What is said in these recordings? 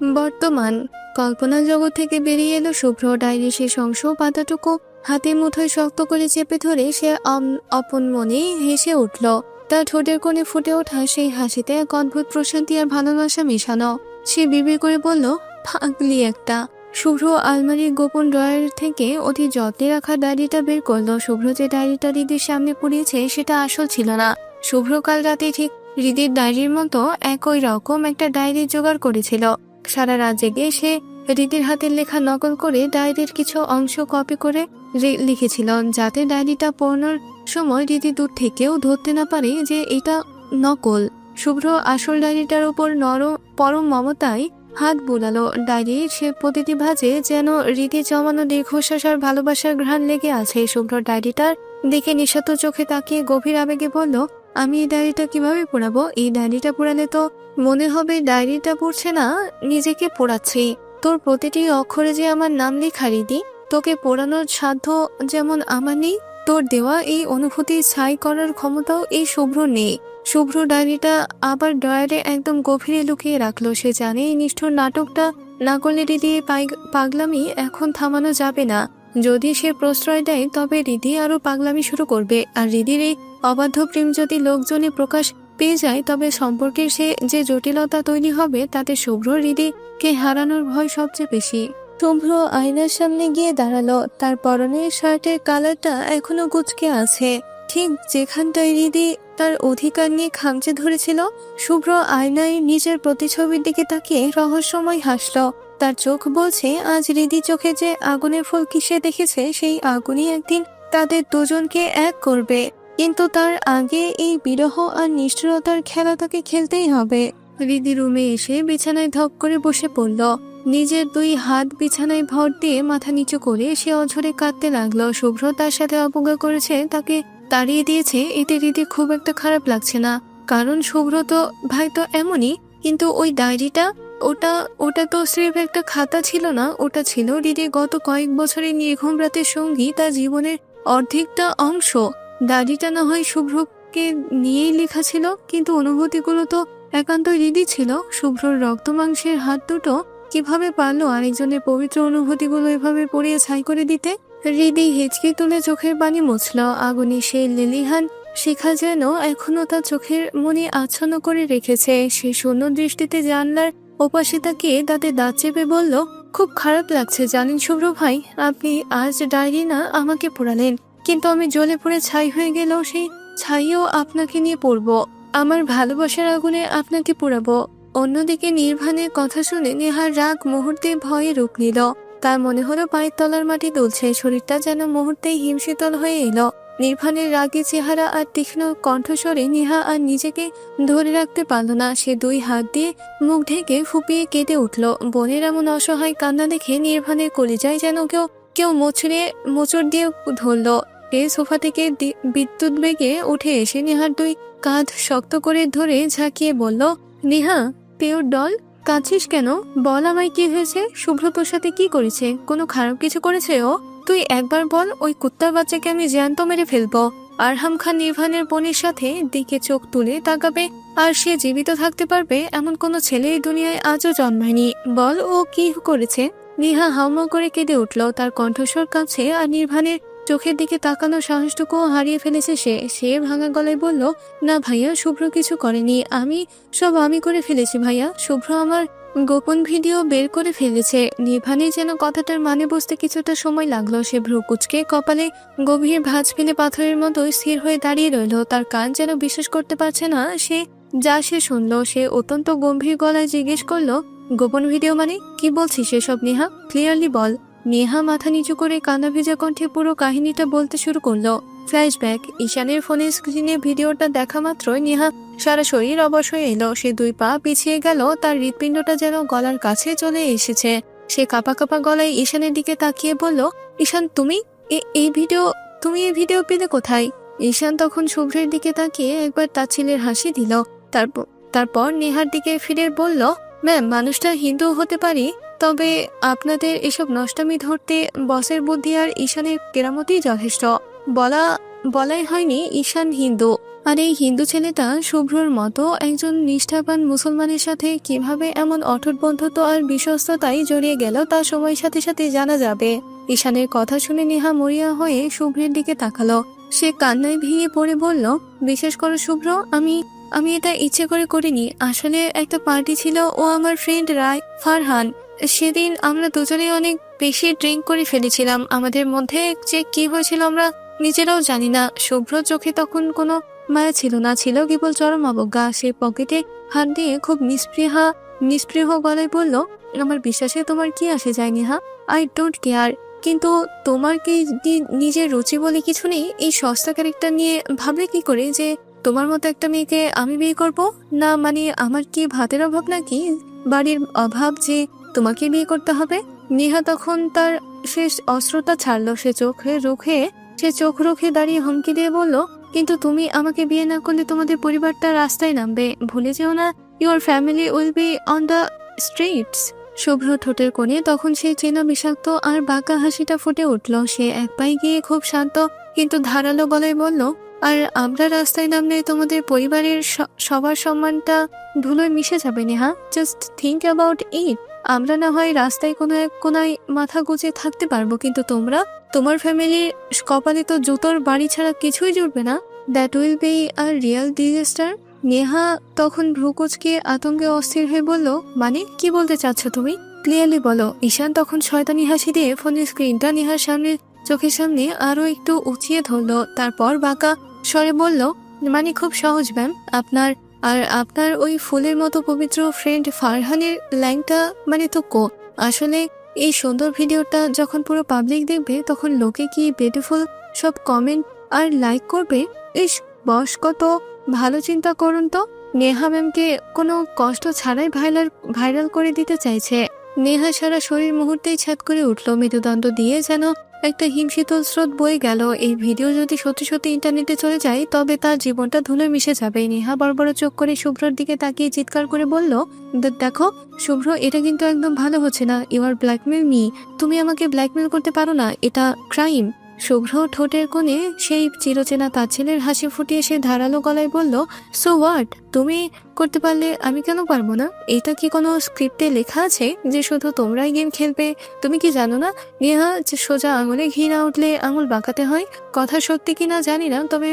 বর্তমান কল্পনা জগৎ থেকে বেরিয়ে এলো শুভ্র। ডায়েরি শেষ অংশ পাতাটুকু হাতের মুঠোয় শক্ত করে চেপে ধরে সে আপন মনে হেসে উঠল। তার ঠোঁটের কোণে ফুটে ওঠা সেই হাসিতে এক অদ্ভুত প্রশান্তি আর ভালোবাসা মেশানো। সে বিড়বিড় করে বলল, পাগলি একটা। শুভ্র আলমারির গোপন ড্রয়ার থেকে অতি যত্নে রাখা ডায়েরিটা বের করলো। শুভ্র যে ডায়েরিটা হৃদির সামনে পড়িয়েছে সেটা আসল ছিল না। শুভ্র কাল রাতে ঠিক হৃদির ডায়েরির মতো একই রকম একটা ডায়েরি জোগাড় করেছিল। সারা রাত জেগে সে হৃদির হাতের লেখা নকল করে ডায়েরির কিছু অংশ কপি করে লিখেছিল, যাতে ডায়েরিটা পড়ানোর সময় হৃদি দূর থেকেও ধরতে না পারে যে এটা নকল। শুভ্র আসল ডায়েরিটার উপর পরম মমতায় হাত বুলালো। ডায়েরির সে প্রতিটি ভাঁজে যেন হৃদি জমানো দীর্ঘশ্বাস আর ভালোবাসার ঘ্রাণ লেগে আছে। শুভ্র ডায়েরিটার দেখে নিঃশব্দ চোখে তাকিয়ে গভীর আবেগে বলল, আমি এই ডায়েরিটা কিভাবে পড়াবো? এই ডায়েরিটা পড়ালে তো মনে হবে ডায়েরিটা পড়ছে না, নিজেকে পড়াচ্ছি। তোর প্রতিটি অক্ষরে যে আমার নাম লেখা হৃদি, তোকে পড়ানোর সাধ্য যেমন আমার নেই, তোর দেওয়া এই অনুভূতি ছাই করার ক্ষমতাও এই শুভ্র নেই। শুভ্র ডায়েরিটা আবার ড্রয়ারে একদম গভীরে লুকিয়ে রাখলো। সে জানে এই নিষ্ঠুর নাটকটা না করলে হৃদি পাগলামি এখন থামানো যাবে না। যদি সে প্রশ্রয় দেয় তবে হৃদি আরো পাগলামি শুরু করবে। আর হৃদির এই অবাধ্য প্রেম যদি লোকজনে প্রকাশ পেয়ে যায় তবে সম্পর্কের সে যে জটিলতা তৈরি হবে তাতে শুভ্র হৃদিকে হারানোর ভয় সবচেয়ে বেশি। শুভ্র আয়নার সামনে গিয়ে দাঁড়ালো। তার পরনের শার্টের কালারটা এখনো কুঁচকে আছে, ঠিক যেখানটায় হৃদি তার অধিকার নিয়ে খামচে ধরেছিল। শুভ্র আয়নায় নিজের প্রতিছবির দিকে তাকিয়ে রহস্যময় হাসল। তার চোখ বলছে, আজ হৃদি চোখে যে আগুনের ফুল কিসে দেখেছে সেই আগুনই একদিন তাদের দুজনকে এক করবে। কিন্তু তার আগে এই বিরহ আর নিষ্ঠুরতার খেলা তাকে খেলতেই হবে। হৃদি রুমে এসে বিছানায় ধপ করে বসে পড়ল। নিজের দুই হাত বিছানায় ভর দিয়ে মাথা নিচু করে সে অঝরে কাঁদতে লাগলো। শুভ্র তার সাথে অবজ্ঞা করেছে, তাকে তাড়িয়ে দিয়েছে, এতে হৃদি খুব একটা খারাপ লাগছে না, কারণ শুভ্র তো ভাই তো এমনই। কিন্তু ওই ডায়েরিটা, ওটা তো স্রেফ একটা খাতা ছিল না, ওটা ছিল হৃদি গত কয়েক বছরের নির্ঘুম রাতের সঙ্গী, তার জীবনের অর্ধেকটা অংশ। ডায়েরিটা না হয় শুভ্রকে নিয়েই লেখা ছিল, কিন্তু অনুভূতিগুলো তো একান্ত হৃদি ছিল। শুভ্রর রক্ত মাংসের হাত দুটো কিভাবে পারলো আরেকজনের পবিত্র অনুভূতিগুলো এভাবে পড়িয়ে ছাই করে দিতে? হৃদি হেঁচকি তুলে চোখের পানি মুছল। আগুনে সেই লিলিহান শিখা যেন এখনো তার চোখের মনে আচ্ছন্ন করে রেখেছে। সে শূন্য দৃষ্টিতে জানলার ওপাশে তাকিয়ে তাতে দাঁত চেপে বলল, খুব খারাপ লাগছে জানেন শুভ্র ভাই, আপনি আজ ডায়েরি না আমাকে পড়ালেন, কিন্তু আমি জ্বলে পড়ে ছাই হয়ে গেলেও সেই ছাইও আপনাকে নিয়ে পড়বো। আমার ভালোবাসার আগুনে আপনাকে পোড়াবো। অন্যদিকে নির্বাণের কথা শুনে নেহার রাগ মুহূর্তে ভয়ে রূপ নিল। তার মনে হলো পায়ের তলার মাটি দুলছে, শরীরটা যেন মুহূর্তেই হিমশীতল হয়ে এলো। নির্বাণের রাগী চেহারা আর তীক্ষ্ণ কণ্ঠস্বরে নেহা আর নিজেকে ধরে রাখতে পারল না। সে দুই হাত দিয়ে মুখ ঢেকে ফুপিয়ে কেঁদে উঠল। বোনের এমন অসহায় কান্না দেখে নির্বাণের কলিজায় যেন কেউ মোচড় দিয়ে ধরল। সে সোফা থেকে বিদ্যুৎ বেগে উঠে এসে নেহার দুই কাঁধ শক্ত করে ধরে ঝাঁকিয়ে বলল, নেহা পেওর ডল, কাঁদছিস কেন? বল আমায় কি হয়েছে? শুভ্র তোর সাথে কি করেছে? কোনো খারাপ কিছু করেছে ও? তুই একবার বল, ওই কুত্তার বাচ্চাকে আমি জ্যান্ত মেরে ফেলবো। আরহাম খান নির্বাণের বোনের সাথে দিকে চোখ তুলে তাকাবে আর সে জীবিত থাকতে পারবে এমন কোনো ছেলে এই দুনিয়ায় আজও জন্মায়নি। বল ও কি করেছে? নেহা হাউমাউ করে কেঁদে উঠল। তার কণ্ঠস্বর কাঁপছে আর নির্বাণের চোখের দিকে তাকানোর সাহসটুকুও হারিয়ে ফেলেছে সে ভাঙা গলায় বলল, না ভাইয়া, শুভ্র কিছু করেনি, আমি করে ফেলেছি ভাইয়া। শুভ্র আমার গোপন ভিডিও বের করে ফেলেছে। নির্বাণের যেন কথাটার মানে বুঝতে কিছুটা সময় লাগলো। সে ভ্রু কুঁচকে কপালে গভীর ভাঁজ ফেলে পাথরের মতো স্থির হয়ে দাঁড়িয়ে রইল। তার কান যেন বিশ্বাস করতে পারছে না সে শুনলো। সে অত্যন্ত গম্ভীর গলায় জিজ্ঞেস করলো, গোপন ভিডিও মানে কি বলছিস এসব নেহা? ক্লিয়ারলি বল। নেহা মাথা নিচু করে কান্না ভেজা কণ্ঠে পুরো কাহিনীটা বলতে শুরু করলো। ফ্ল্যাশব্যাক। ঈশানের ফোনের স্ক্রিনে ভিডিওটা দেখা মাত্রই নেহা সারা শরীর অবশ হয়ে এলো। সে দুই পা পিছিয়ে গেল, তার হৃৎপিণ্ডটা যেন গলার কাছে চলে এসেছে। সে কাঁপা কাঁপা গলায় ঈশানের দিকে তাকিয়ে বলল, ঈশান তুমি এই ভিডিও পেলে কোথায়? ঈশান তখন শুভ্রের দিকে তাকিয়ে একবার তাচ্ছিলের হাসি দিল। তারপর নেহার দিকে ফিরে বলল, ম্যাম, মানুষটা হিন্দু হতে পারি, তবে আপনাদের এসব নষ্টামি ধরতে বসের বুদ্ধি আর ঈশানের কেরামতি যথেষ্ট। বলাই হয়নি ঈশান হিন্দু। আর এই হিন্দু ছেলেটা শুভ্রর মতো একজন নিষ্ঠাবান মুসলমানের সাথে কিভাবে এমন অটুট বন্ধুত্ব আর বিশ্বস্ততায় জড়িয়ে গেল তা সময়ের সাথে সাথে জানা যাবে। ঈশানের কথা শুনে নেহা মরিয়া হয়ে শুভ্রের দিকে তাকালো। সে কান্নায় ভেঙে পড়ে বলল, বিশেষ করো শুভ্র, আমি এটা ইচ্ছে করে করিনি। আসলে একটা পার্টি ছিল, ও আমার ফ্রেন্ড রায় ফারহান। সেদিন আমরা দুজনেই অনেক বেশি ড্রিঙ্ক করে ফেলেছিলাম। আমাদের মধ্যে যে কি হয়েছিল আমরা নিজেরাও জানি না। শুভ্র চোখে তখন কোনো মায়া ছিল না, ছিল কেবল চরম অবজ্ঞা। সে পকেটে হাত দিয়ে খুব নিস্পৃহ গলায় বলল, আমার বিশ্বাসে তোমার কি আসে যায় নেহা, আই ডোন্ট কেয়ার। কিন্তু তোমার কি নিজের রুচি বলে কিছু নেই? এই সস্তা ক্যারেক্টার নিয়ে ভাবলে কি করে যে তোমার মতো একটা মেয়েকে আমি বিয়ে করব? না মানে আমার কি ভাতের অভাব নাকি, বাড়ির অভাব যে তোমাকে বিয়ে করতে হবে? নেহা তখন তার শেষ অস্ত্রটা ছাড়লো। সে চোখ রুখে দাঁড়িয়ে হুমকি দিয়ে বলল, কিন্তু তুমি আমাকে বিয়ে না করলে তোমাদের পরিবারটা রাস্তায় নামবে। ভুলে যেও না, your family will be on the streets. Shubhro ঠোঁটের কোণে তখন সেই চেনা বিষাক্ত আর বাঁকা হাসিটা ফুটে উঠল। সে এক পায়ে গিয়ে খুব শান্ত কিন্তু ধারালো গলায় বলল, আর আমরা রাস্তায় নামলে তোমাদের পরিবারের সবার সম্মানটা ধুলোয় মিশে যাবে Neha. Just think about it. আমরা না হয় রাস্তায় কোনো এক কোনায় মাথা গুজে থাকতে পারবো, কিন্তু তোমার ফ্যামিলির কপালে তো জুতোর বাড়ি ছাড়া কিছুই জুটবে না। That will be a real disaster. Neha তখন ভ্রুকুচকে আতঙ্কে অস্থির হয়ে বলল, মানে কি বলতে চাচ্ছ তুমি? ক্লিয়ারলি বলো। ঈশান তখন শয়তানি হাসি দিয়ে ফোনের স্ক্রিনটা নেহার চোখের সামনে আরো একটু উঁচিয়ে ধরলো। তারপর বাঁকা স্বরে বলল, মানে খুব সহজ ম্যাম। আপনার ওই ফুলের মতো পবিত্র ফ্রেন্ড ফারহানের লাইনটা মানে তো আসলে এই সুন্দর ভিডিওটা যখন পুরো পাবলিক দেখবে তখন লোকে কি বিউটিফুল সব কমেন্ট আর লাইক করবে। ইস বস, কত ভালো চিন্তা করুন তো। নেহা ম্যামকে কোনো কষ্ট ছাড়াই ভাইরাল করে দিতে চাইছে। নেহা সারা শরীর মুহূর্তেই ছাদ করে উঠল। মেরুদণ্ড দিয়ে যেন একটা হিমশীতল স্রোত বয়ে গেল। এই ভিডিও যদি সত্যি সত্যি ইন্টারনেটে চলে যায় তবে তার জীবনটা ধুলোয় মিশে যাবে। নেহা বড় বড় চোখ করে শুভ্রর দিকে তাকিয়ে চিৎকার করে বলল, দেখো শুভ্র, এটা কিন্তু একদম ভালো হচ্ছে না। You are blackmail me. তুমি আমাকে ব্ল্যাকমেল করতে পারো না, এটা ক্রাইম। শুভ্র ঠোঁটের কোণে সেই চিরচেনা তাচ্ছিলের হাসি ফুটিয়ে সে ধারালো গলায় বলল, সো হোয়াট? তুমি করতে পারলে আমি কেন পারবো না? এটা কি কোনো স্ক্রিপ্টে লেখা আছে যে শুধু তোমরাই গেম খেলবে? তুমি কি জানো না নেহা, যে সোজা আঙুলে ঘি না উঠলে আঙুল বাঁকাতে হয়? কথা সত্যি কিনা জানি না, তবে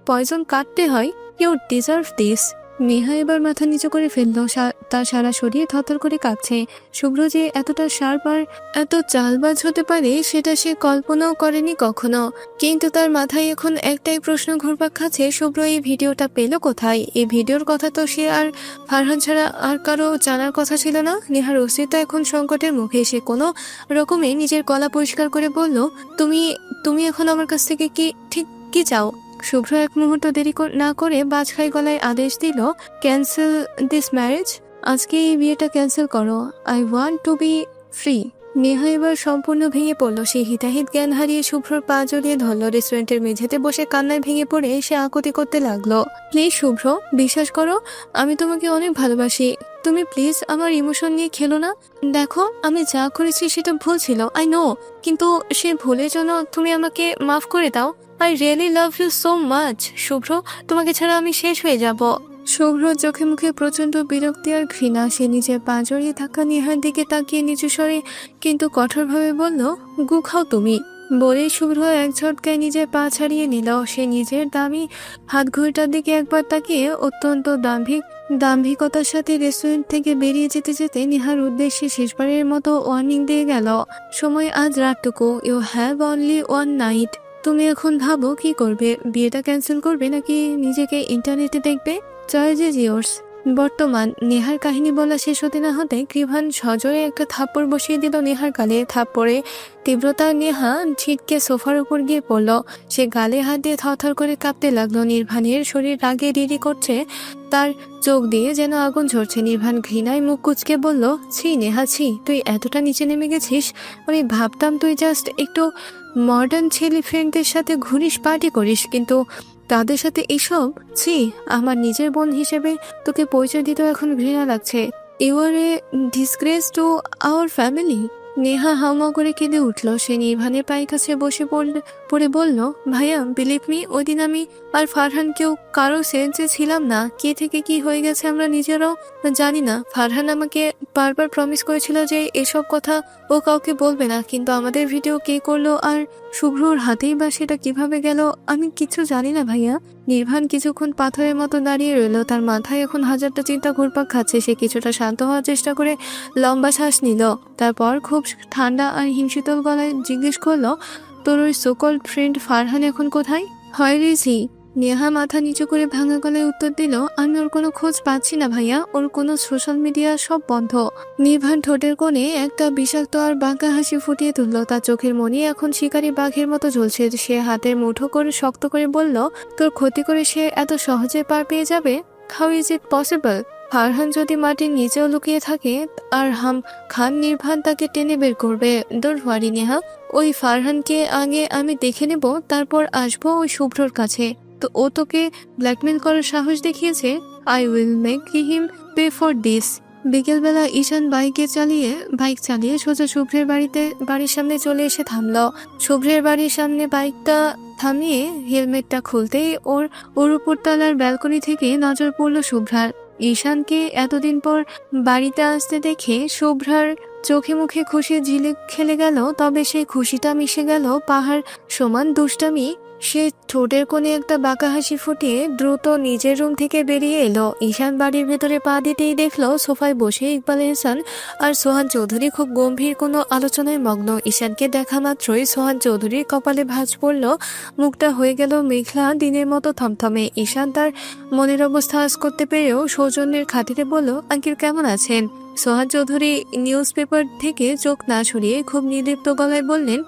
পয়জন কাটতে হয়। You deserve this. নেহা এবার মাথা নিচু করে ফেললো। তার সারা শরীর থরথর করে কাঁপছে। শুভ্র যে এতটা শার্প আর এত চালবাজ হতে পারে সেটা সে কল্পনাও করেনি কখনো। কিন্তু তার মাথায় এখন একটাই প্রশ্ন ঘুরপাক খাচ্ছে, শুভ্র এই ভিডিওটা পেল কোথায়? এই ভিডিওর কথা তো সে আর ফারহান ছাড়া আর কারো জানার কথা ছিল না। নেহার অস্তিত্ব এখন সংকটের মুখে। সে কোনো রকমে নিজের গলা পরিষ্কার করে বলল, তুমি এখন আমার কাছ থেকে কি চাও? শুভ্র এক মুহূর্ত দেরি না করে বাজখাই গলায় আদেশ দিল, ক্যান্সেল দিস ম্যারেজ। আজকে এই বিয়েটা ক্যান্সেল করো। I want to be free. Neha এবার সম্পূর্ণ ভেঙে পড়লো। সে হিতাহিত জ্ঞান হারিয়ে শুভ্রর পা জড়িয়ে ধরলো। রেস্টুরেন্টের মেঝেতে বসে কান্নায় ভেঙে পড়ে সে আকুতি করতে লাগলো, প্লিজ শুভ্র, বিশ্বাস করো, আমি তোমাকে অনেক ভালোবাসি। তুমি প্লিজ আমার ইমোশন নিয়ে খেলো না। দেখো, আমি যা করেছি সেটা ভুল ছিল, আই নো, কিন্তু সে ভুলের জন্য তুমি আমাকে মাফ করে দাও। I really love you so much Shubhro, তোমাকে ছাড়া আমি শেষ হয়ে যাব। শুভ্র চোখে মুখে প্রচন্ড বিরক্তি আর ঘৃণা। সে নিজের পা জড়িয়ে থাকা নেহার দিকে তাকিয়ে নিচু স্বরে কিন্তু কঠোরভাবে বলল, গু খাও তুমি। বলে শুভ্র এক ঝটকায় নিজের পা ছাড়িয়ে নিল। সে নিজের দামি হাত ঘড়িটার দিকে একবার তাকিয়ে অত্যন্ত দাম্ভিকতার সাথে রেস্টুরেন্ট থেকে বেরিয়ে যেতে যেতে নেহার উদ্দেশ্যে শেষবারের মতো ওয়ার্নিং দিয়ে গেল, সময় আজ রাতটুকু, you have only one night. তুমি এখন ভাবো কি করবে? বিয়েটা ক্যান্সেল করবে নাকি নিজেকে ইন্টারনেটে দেখবে? Choice is yours. বর্তমান। নেহার কাহিনী বলা শেষ হতে না হতে কৃভান সজোরে একটা থাপ্পড় বসিয়ে দিল নেহার গালে। থাপ্পড়ে তীব্রতা নেহা ছিটকে সোফার উপর গিয়ে পড়ল। সে গালে হাত দিয়ে থরথর করে কাঁপতে লাগলো। নির্ভানের শরীর রাগে রিরি করছে, তার চোখ দিয়ে যেন আগুন ঝরছে। নির্ভান ঘৃণায় মুখ কুচকে বলল, ছি নেহা, ছি, তুই এতটা নিচে নেমে গেছিস? আমি ভাবতাম তুই জাস্ট একটু মডার্ন ছেলে ফ্রেন্ডদের সাথে ঘুরিস, পার্টি করিস, কিন্তু তাদের সাথে এসব? ছি, আমার নিজের বোন হিসেবে তোকে পরিচয় দিতেও এখন ঘৃণা লাগছে। You are a disgrace to our family. Neha হাউমাউ করে কেঁদে উঠল। সে নির্ভানের পায়ের কাছে বসে পড়ে বলল, ভাইয়া বিলিভ মি, ওই দিন আমি আর ফারহান কেউ কারো সেন্সে ছিলাম না। কে থেকে কি হয়ে গেছে আমরা নিজেরাও জানি না। ফারহান আমাকে বারবার প্রমিস করেছিল যে এসব কথা ও কাউকে বলবে না, কিন্তু আমাদের ভিডিও কে করলো আর শুভ্রর হাতেই বা সেটা কিভাবে গেল আমি কিছু জানি না ভাইয়া। নির্ভান কিছুক্ষণ পাথরের মতো দাঁড়িয়ে রইল, তার মাথায় এখন হাজারটা চিন্তা ঘুরপাক খাচ্ছে। সে কিছুটা শান্ত হওয়ার চেষ্টা করে লম্বা শ্বাস নিল, তারপর খুব ঠান্ডা আর হিমশীতল গলায় জিজ্ঞেস করলো, তোর ওই সোকল ফ্রেন্ড ফারহান এখন কোথায়? হয় রিজি। নেহা মাথা নিচু করে ভাঙা গলায় উত্তর দিল, আমি ওর কোনো খোঁজ পাচ্ছি না ভাইয়া, ওর কোনো সোশ্যাল মিডিয়া সব বন্ধ। নির্ভান ঠোঁটের কোণে একটা বিষাক্ত আর বাঁকা হাসি ফুটিয়ে তুলল, তার চোখের মনি এখন শিকারী বাঘের মতো জ্বলছে। সে হাতের মুঠো করে শক্ত করে বলল, তোর ক্ষতি করে সে এত সহজে পার পেয়ে যাবে? How is it possible? Farhan যদি মাটির নিচেও লুকিয়ে থাকে আর খান নির্ভান তাকে টেনে বের করবে। ডোন্ট ওয়ারি নেহা, ওই ফারহানকে আগে আমি দেখে নেব, তারপর আসবো ওই শুভ্রর কাছে। তো ও তোকে ব্ল্যাকমেল করার সাহস দেখিয়েছে? I will make him pay for this. বিকেলবেলা ঈশান বাইক চালিয়ে সোজা শুভ্রের বাড়ির সামনে চলে এসে থামল। শুভ্রের বাড়ির সামনে বাইকটা থামিয়ে হেলমেটটা খুলতেই ওর উপরতলার ব্যালকনি থেকে নজর পড়ল শুভ্রার। ঈশানকে এতদিন পর বাড়িতে আসতে দেখে শুভ্রার চোখে মুখে খুশির ঝিলিক খেলে গেল, তবে সেই খুশিটা মিশে গেল পাহাড় সমান দুষ্টামি। সে ঠোঁটের কোণে একটা বাঁকা হাসি ফুটিয়ে দ্রুত নিজের রুম থেকে বেরিয়ে এলো। ঈশান বাড়ির ভেতরে পা দিতেই দেখলো সোফায় বসে ইকবাল এহসান আর সোহান চৌধুরী খুব গম্ভীর কোনো আলোচনায় মগ্ন। ঈশানকে দেখা মাত্রই সোহান চৌধুরীর কপালে ভাঁজ পড়ল, মুখটা হয়ে গেল মেঘলা দিনের মতো থমথমে। ঈশান তার মনের অবস্থা আজ করতে পেরেও সৌজন্যের খাতিরে বলল, আঙ্কেল কেমন আছেন? সোহান চৌধুরী নিউজ পেপার থেকে চোখ না সরিয়ে খুব নির্লিপ্ত গলায় বললেন,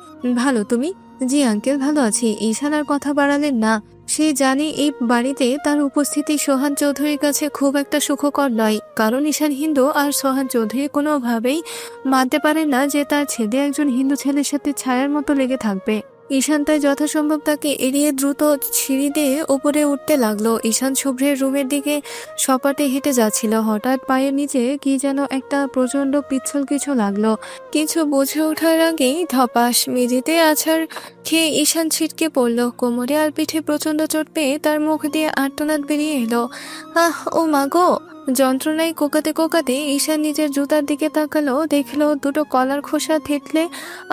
ভালো, তুমি? জি আঙ্কেল, ভালো আছি। ঈশান আর কথা বাড়ালেন না। সে জানে এই বাড়িতে তার উপস্থিতি সোহান চৌধুরীর কাছে খুব একটা সুখকর নয়, কারণ ঈশান হিন্দু আর সোহান চৌধুরী কোনোভাবেই মানতে পারে না যে তার ছেলে একজন হিন্দু ছেলের সাথে ছায়ার মতো লেগে থাকবে। ঈশান তাই যথাসম্ভব তাকে এড়িয়ে দ্রুত সিঁড়ি দিয়ে উপরে উঠতে লাগলো। ঈশান শুভ্রের রুমের দিকে সপাটে হেঁটে যাচ্ছিল, হঠাৎ পায়ের নিচে কি যেন একটা প্রচন্ড পিচ্ছল কিছু লাগলো। কিছু বুঝে ওঠার আগেই ধপাস মেঝেতে আছাড় খেয়ে ঈশান ছিটকে পড়লো। কোমরে আর পিঠে প্রচন্ড চোট পেয়ে তার মুখ দিয়ে আর্তনাদ বেরিয়ে এলো, আহ ও মা গো! যন্ত্রণায় কোকাতে কোকাতে ঈশান নিজের জুতার দিকে তাকালো, দেখলো দুটো কলার খোসা থেতলে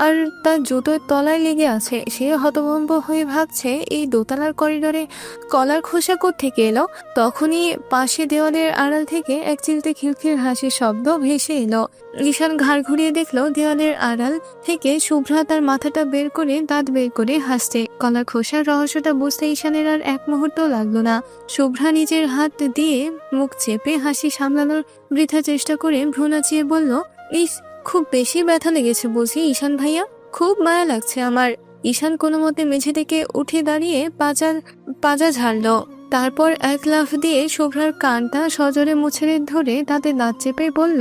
আর তার জুতোর তলায় লেগে আছে। সে হতভম্ব হয়ে ভাবছে, এই দোতলার করিডোরে কলার খোসা কোত্থেকে এলো? তখনই পাশে দেওয়ালের আড়াল থেকে এক চিলতে খিলখিল হাসির শব্দ ভেসে এলো। ঈশান ঘাড় ঘুরিয়ে দেখলো দেওয়ালের আড়াল থেকে শুভ্রা তার মাথাটা দাঁত বের করে হাসছে। কলার খোসার রহস্যটা বুঝতে ঈশানের আর এক মুহূর্ত লাগলো না। শুভ্রা নিজের হাত দিয়ে মুখ চেপে হাসি সামলানোর বৃথা চেষ্টা করে ভ্রু নাচিয়ে বলল, ইস, খুব বেশি ব্যথা লেগেছে বুঝি ঈশান ভাইয়া, খুব মায়া লাগছে আমার। ঈশান কোনো মতে মেঝে থেকে উঠে দাঁড়িয়ে পাজা ঝাড়ল, তারপর এক লাফ দিয়ে শুভ্রার কানটা সজোরে মুছে ধরে তাতে দাঁত চেপে বলল,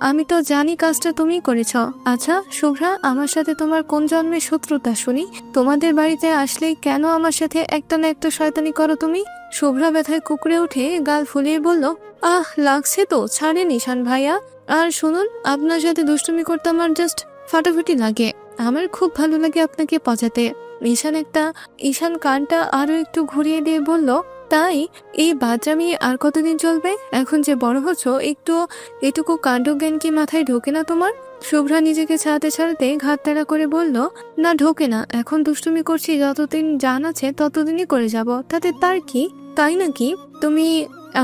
আমি তো জানি কাজটা তুমি করেছ। আচ্ছা শুভ্রা, আমার সাথে তোমার কোন জন্মের শত্রুতা শুনি? তোমাদের বাড়িতে আসলেই কেন আমার সাথে একটা না একটা শয়তানি করো তুমি? শুভ্রা ব্যথায় কুকড়ে উঠে গাল ফুলিয়ে বলল, আহ লাগছে তো, ছাড়েন ঈশান ভাইয়া। আর শুনুন, আপনার সাথে দুষ্টুমি করতে আমার জাস্ট ফাটাফাটি লাগে। আমার খুব ভালো লাগে আপনাকে পচাতে। ঈশান কানটা আরো একটু ঘুরিয়ে দিয়ে বলল, তাই? এই বাচ্চামি আর কতদিন চলবে? এখন যে বড় হচ্ছ, এটুকু কাণ্ডজ্ঞান কি মাথায় ঢোকে না তোমার? শুভ্রা নিজেকে ছাড়াতে ঘাট তাড়া করে বলল, না ঢোকে না, এখন দুষ্টুমি করছি, যতদিন জান আছে ততদিনই করে যাব, তাতে তার কি? তাই নাকি? তুমি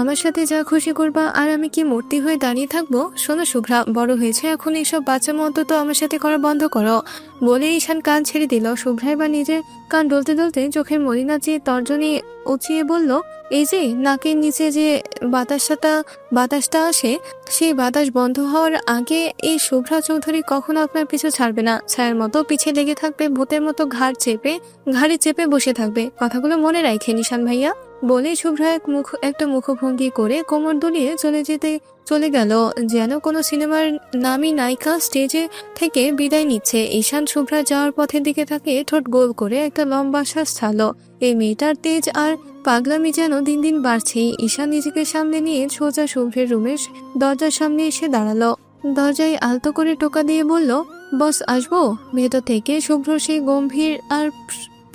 আমার সাথে যা খুশি করবা, আর আমি কি মূর্তি হয়ে দাঁড়িয়ে থাকবো? শোনো শুভ্রা, বড় হয়েছে এখন, এইসব বাচ্চা মতো তো আমার সাথে করা বন্ধ করো। বলে ঈশান কান ছেড়ে দিল। শুভ্রা এবার নিজের কান ডলতে ডলতে চোখের মলি নাচিয়ে তর্জনী উঁচিয়ে বলল, এই যে নাকের নিচে যে বাতাসটা আসে, সেই বাতাস বন্ধ হওয়ার আগে এই শুভ্রা চৌধুরী কখনো আপনার পিছু ছাড়বে না। ছায়ার মতো পিছে লেগে থাকবে, ভূতের মতো ঘাড়ে চেপে বসে থাকবে। কথাগুলো মনে রাখেন ঈশান ভাইয়া। বলে শুভ্রা একটা মুখভঙ্গি করে কোমর দুলিয়ে চলে গেল, যেন কোনো সিনেমার নামী নায়িকা স্টেজে থেকে বিদায় নিচ্ছে। ঈশান শুভ্রা যাওয়ার পথের দিকে তাকে ঠোঁট গোল করে একটা লম্বা শ্বাস ছাড়লো। এই মেয়েটার তেজ আর পাগলামি যেন দিন দিন বাড়ছেই। ঈশান নিজেকে সামনে নিয়ে সোজা শুভ্রের রুমের দরজার সামনে এসে দাঁড়ালো। দরজায় আলতো করে টোকা দিয়ে বলল, বস আসবো? ভেতর থেকে শুভ্র সেই গম্ভীর আর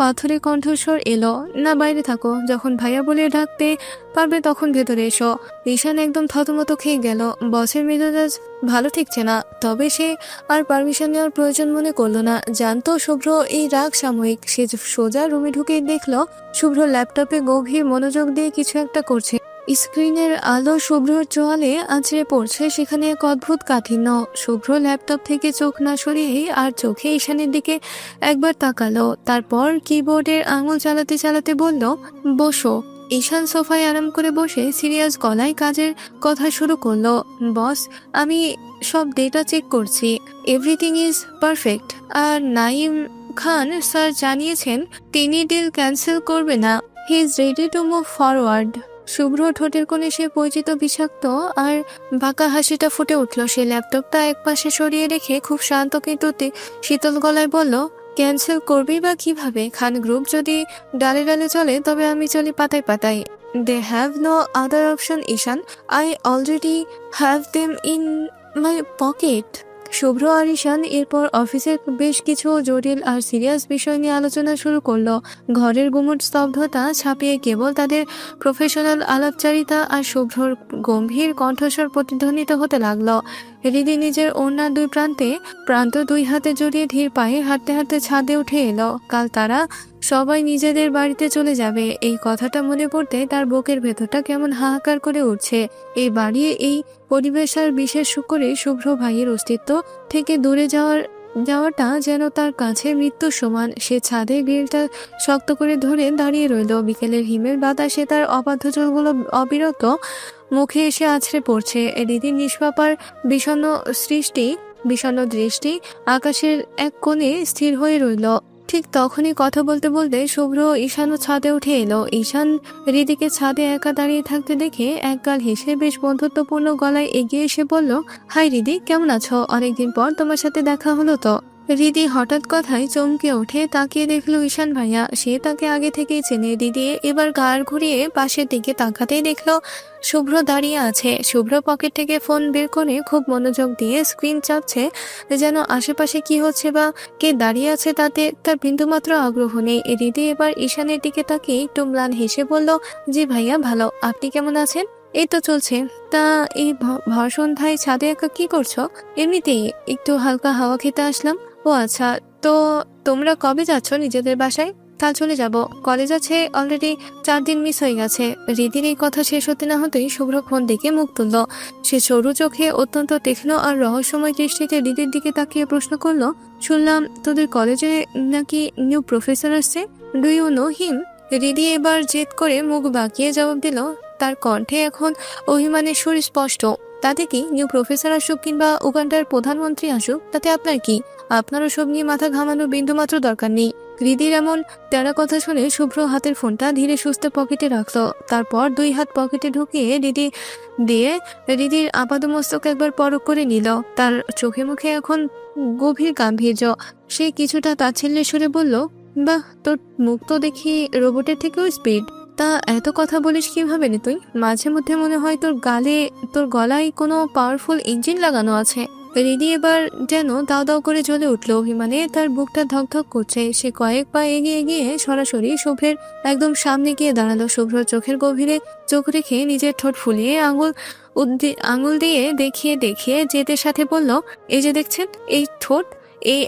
পাথরে কণ্ঠস্বর এলো, না বাইরে থাকো, যখন ভাইয়া বলে ডাকতে পারবে তখন ভেতরে এসো। ঈশান একদম থতমত খেয়ে গেল। বসের মেজাজ ভালো ঠিকছে না, তবে সে আর পারমিশন নেওয়ার প্রয়োজন মনে করলো না। জানতো শুভ্র এই রাগ সাময়িক। সে সোজা রুমে ঢুকে দেখলো শুভ্র ল্যাপটপে গভীর মনোযোগ দিয়ে কিছু একটা করছে। স্ক্রিনের আলো শুভ্রর চোয়ালে আছড়ে পড়ছে, সেখানে এক অদ্ভুত কাঠিন্য। শুভ্র ল্যাপটপ থেকে চোখ না সরিয়েই আর চোখে ঈশানের দিকে একবার তাকালো, তারপর কিবোর্ডের আঙুল চালাতে চালাতে বলল, বসো। ঈশান সোফায় আরাম করে বসে সিরিয়াস গলায় কাজের কথা শুরু করলো। বস, আমি সব ডেটা চেক করছি, এভরিথিং ইজ পারফেক্ট। আর নাইম খান স্যার জানিয়েছেন তিনি ডিল ক্যান্সেল করবে না, he is ready to move forward. Shubhro ঠোঁটের কোণে সে পরিচিত বিষাক্ত আর বাঁকা হাসিটা ফুটে উঠল। সে ল্যাপটপটা একপাশে সরিয়ে রেখে খুব শান্ত কিন্তু শীতল গলায় বলল, ক্যান্সেল করবেই বা কিভাবে? খান গ্রুপ যদি ডালে ডালে চলে তবে আমি চলি পাতায় পাতায়। They have no other option Ishan, I already have them in my pocket. Shubhro আর ঈশান এরপর অফিসের বেশ কিছু জটিল আর সিরিয়াস বিষয় নিয়ে আলোচনা শুরু করলো। ঘরের গুমুট স্তব্ধতা ছাপিয়ে কেবল তাদের প্রফেশনাল আলাপচারিতা আর শুভ্রর গম্ভীর কণ্ঠস্বর প্রতিধ্বনিত হতে লাগলো। হৃদি নিজের ওড়নার দুই প্রান্ত দুই হাতে জড়িয়ে ধীর পায়ে হাঁটতে হাঁটতে ছাদে উঠে এলো। কাল তারা সবাই নিজেদের বাড়িতে চলে যাবে। এই কথাটা মনে পড়তে তার বুকের ভেতরটা কেমন হাহাকার করে উঠছে। এই বাড়ি, এই পরিবেশ আর বিশেষ করে শুভ্র ভাইয়ের অস্তিত্ব থেকে দূরে যাওয়াটা যেন তার কাছে মৃত্যুর সমান। সে ছাদে গ্রিলটা শক্ত করে ধরে দাঁড়িয়ে রইল। বিকেলের হিমের বাতাসে তার অবাধ্য চুলগুলো অবিরত মুখে এসে আছড়ে পড়ছে। রীতির নিষ্পাপার বিষণ্ণ দৃষ্টি আকাশের এক কোণে স্থির হয়ে রইল। ঠিক তখনই কথা বলতে বলতে শুভ্র ঈশানও ছাদে উঠে এলো। ঈশান হৃদিকে ছাদে একা দাঁড়িয়ে থাকতে দেখে একগাল হেসে বেশ বন্ধুত্বপূর্ণ গলায় এগিয়ে এসে বলল, হাই হৃদি, কেমন আছো? অনেকদিন পর তোমার সাথে দেখা হলো তো। হৃদি হঠাৎ কথায় চমকে ওঠে, তাকিয়ে দেখলো ঈশান ভাইয়া। সে তাকে আগে থেকেই চেনে। হৃদি এবার গাড় ঘুরিয়ে পাশের দিকে তাকাতেই দেখলো শুভ্র দাঁড়িয়ে আছে। শুভ্র পকেট থেকে ফোন বের করে খুব মনোযোগ দিয়ে স্ক্রিন চাপছে, যেন আশেপাশে কি হচ্ছে বা কে দাঁড়িয়ে আছে তাতে তার বিন্দুমাত্র আগ্রহ নেই। হৃদি এবার ঈশানের দিকে তাকিয়ে একটু ম্লান হেসে বলল, জি ভাইয়া ভালো, আপনি কেমন আছেন? এই তো চলছে। তা এই ভর সন্ধ্যায় ছাদে একা কি করছো? এমনিতেই একটু হালকা হাওয়া খেতে আসলাম। ও আচ্ছা, তো তোমরা কবে যাচ্ছ নিজেদের বাসায়? কাল চলে যাব, কলেজ আছে অলরেডি, 4 দিন মিস হয়ে গেছে। হৃদির এই কথা শেষ হতে না হতেই শুভ্র ফোন দিকে মুখ তুলল। সে সরু চোখে অত্যন্ত তীক্ষ্ণ আর রহস্যময় দৃষ্টিতে হৃদির দিকে তাকিয়ে প্রশ্ন করলো, শুনলাম তোদের কলেজে নাকি নিউ প্রফেসর আসছে, ডু ইউ নো হিম? হৃদি এবার জেদ করে মুখ বাঁকিয়ে জবাব দিল, তার কণ্ঠে এখন অভিমানের সুর স্পষ্ট। তাতে কি, নিউ প্রফেসর আসুক কিংবা উগান্ডার প্রধানমন্ত্রী আসুক, তাতে আপনার কি? আপনারও সব নিয়ে মাথা ঘামানোর বিন্দুমাত্র দরকার নেই। হৃদির এমন তেরা কথা শুনে শুভ্র হাতের ফোনটা ধীরে সুস্থে পকেটে রাখলো। তারপর 2 হাত পকেটে ঢুকিয়ে হৃদির আপাদমস্তক একবার পরখ করে নিল। তার চোখে মুখে এখন গভীর গাম্ভীর্য। সে কিছুটা তাচ্ছিল্যের সুরে বলল, বাহ, তোর মুখ তো দেখি রোবটের থেকেও স্পিড। তা এত কথা বলিস কিভাবে রে তুই? মাঝে মধ্যে মনে হয় তোর গলায় কোনো পাওয়ারফুল ইঞ্জিন লাগানো আছে। হৃদি এবার যেন দাও দাও করে জ্বলে উঠল অভিমানে। তার বুকটা ধকধক করছে। সে কয়েক পা এগিয়ে গিয়ে সরাসরি শুভ্রের একদম সামনে গিয়ে দাঁড়ালো। শুভ্র চোখের গভীরে চোখ রেখে নিজের ঠোঁট ফুলিয়ে আঙুল দিয়ে দেখিয়ে দেখিয়ে জেদের সাথে বলল, এই যে দেখছেন এই ঠোঁট, এই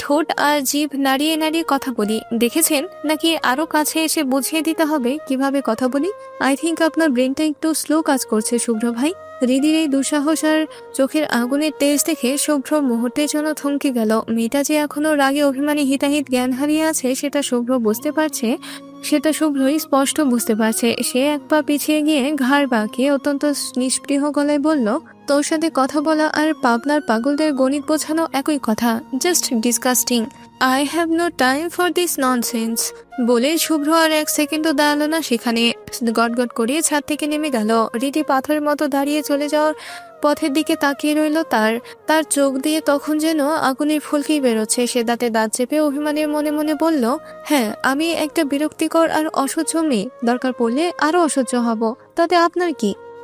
ঠোঁট আর জিভ নাড়িয়ে নাড়িয়ে কথা বলি, দেখেছেন? নাকি আরো কাছে এসে বুঝিয়ে দিতে হবে কিভাবে কথা বলি? আই থিঙ্ক আপনার ব্রেনটা একটু স্লো কাজ করছে শুভ্র ভাই। হৃদির এই দুঃসাহস আর চোখের আগুনের তেজ দেখে শুভ্র মুহূর্তের জন্য থমকে গেল। মেয়েটা যে এখনো রাগে অভিমানী হিতাহিত জ্ঞান হারিয়ে আছে সেটা শুভ্রই স্পষ্ট বুঝতে পারছে। সে এক পা পিছিয়ে গিয়ে ঘাড় বাঁকিয়ে অত্যন্ত নিষ্পৃহ গলায় বলল, তোর সাথে কথা বলা আর পাবনার পাগলদের গণিত বোঝানো একই কথা, just disgusting. I have no time for this nonsense. বলে শুভ্র আর 1 সেকেন্ডও দাঁড়ালো না সেখানে। গটগট করিয়ে ছাদ থেকে নেমে গেল। রীতি পাথরের মতো দাঁড়িয়ে চলে যাওয়ার পথের দিকে তাকিয়ে রইল। তার চোখ দিয়ে তখন যেন আগুনের ফুলকি বেরোচ্ছে। সে দাঁতে দাঁত চেপে অভিমানের মনে মনে বলল, হ্যাঁ, আমি একটা বিরক্তিকর আর অসহ্য মেয়ে, দরকার পড়লে আরো অসহ্য হব, তাতে আপনার কি?